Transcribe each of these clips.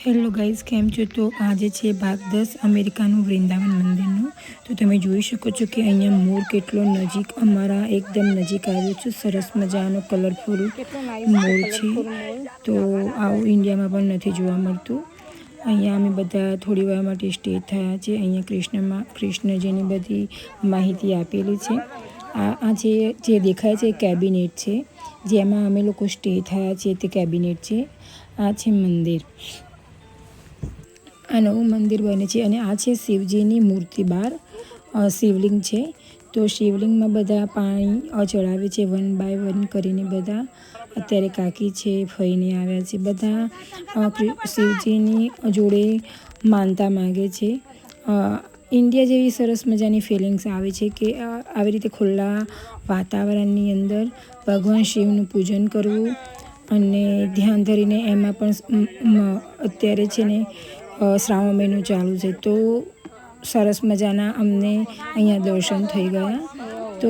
Hello guys, કેમ છો? તો આજે છે ભાગ 10 અમેરિકાનું વૃંદાવન મંદિરનું. તો તમે જોઈ શકો છો કે અહીંયા મોર કેટલો નજીક, અમારા એકદમ નજીક આવ્યો છે. સરસ મજાનો કલરફુલ મોર છે. તો આવું ઇન્ડિયામાં પણ નથી જોવા મળતું. અહીંયા અમે બધા થોડી વાર માટે સ્ટે થયા છે. અહીંયા કૃષ્ણજીની બધી માહિતી આપેલી છે. આ જે દેખાય છે કેબિનેટ છે, જેમાં અમે લોકો સ્ટે થયા છે. તે કેબિનેટ છે. આ છે મંદિર. આ નવું મંદિર બને છે અને આ છે શિવજીની મૂર્તિ બહાર શિવલિંગ છે. તો શિવલિંગમાં બધા પાણી ચડાવે છે, 1 બાય 1 કરીને. બધા અત્યારે કાકી છે, ફઈને આવ્યા છે, બધા શિવજીની જોડે માનતા માગે છે. ઇન્ડિયા જેવી સરસ મજાની ફિલિંગ્સ આવે છે કે આવી રીતે ખુલ્લા વાતાવરણની અંદર ભગવાન શિવનું પૂજન કરવું અને ધ્યાન ધરીને. એમાં પણ અત્યારે છે ને શ્રાવણ મહિનો ચાલુ છે, તો સરસ મજાના અમને અહીંયા દર્શન થઈ ગયા. તો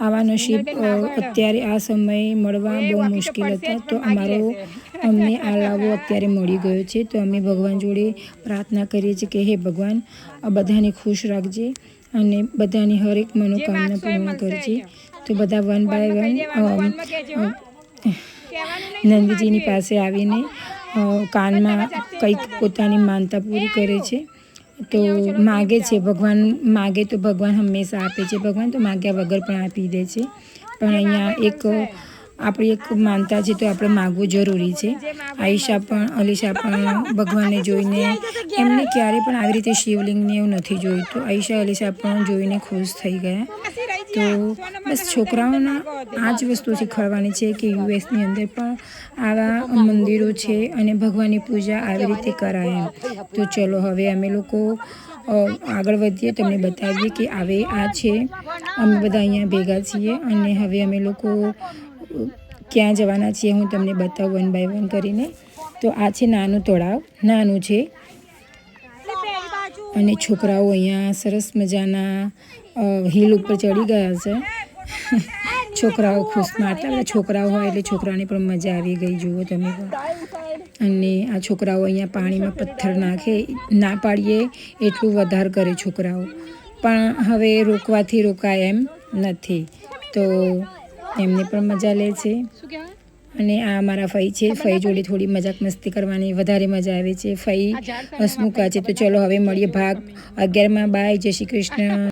આવા નસીબ અત્યારે આ સમયે મળવા બહુ મુશ્કેલ હતા. તો અમને આ લાવો અત્યારે મળી ગયો છે. તો અમે ભગવાન જોડે પ્રાર્થના કરીએ છીએ કે હે ભગવાન, બધાને ખુશ રાખજે અને બધાની હરેક મનોકામના પૂર્ણ કરજે. તો બધા 1 બાય 1 નંદજીની પાસે આવીને કાનમાં કંઈક પોતાની માનતા પૂરી કરે છે. તો માગે છે. ભગવાન માગે તો ભગવાન હંમેશા આપે છે. ભગવાન તો માગ્યા વગર પણ આપી દે છે. પણ અહીંયા આપણી એક માનતા છે, તો આપણે માગવું જરૂરી છે. અલીશા પણ ભગવાનને જોઈને, એમને ક્યારે પણ આવી રીતે શિવલિંગને એવું નથી જોયું. તો અલીશા પણ જોઈને ખુશ થઈ ગયા. તો બસ છોકરાઓના આ જ વસ્તુ શીખવાડવાની છે કે યુએસની અંદર પણ આવા મંદિરો છે અને ભગવાનની પૂજા આવી રીતે કરાય એમ. તો ચલો હવે અમે લોકો આગળ વધીએ, તમને બતાવીએ કે આ છે. અમે બધા અહીંયા ભેગા છીએ અને હવે અમે લોકો ક્યાં જવાના છીએ હું તમને બતાવું 1 બાય 1 કરીને. તો આ છે નાનું તળાવ, નાનું છે અને છોકરાઓ અહીંયા સરસ મજાના હિલ ઉપર ચડી ગયા છે. છોકરાઓ ખુશ મારતા, બધા છોકરાઓ હોય એટલે છોકરાને પણ મજા આવી ગઈ. જુઓ તમે પણ. અને આ છોકરાઓ અહીંયા પાણીમાં પથ્થર નાખે, ના પાડીએ એટલું વધારે કરે છોકરાઓ, પણ હવે રોકવાથી રોકાય એમ નથી. તો એમને પણ મજા લે છે. અને આ મારા ફઈ છે. ફઈ જોડે થોડી મજાક મસ્તી કરવાની વધારે મજા આવે છે. ફઈ હસમુખા છે. તો ચલો હવે મળીએ ભાગ 11માં. બાય, જય શ્રી કૃષ્ણ.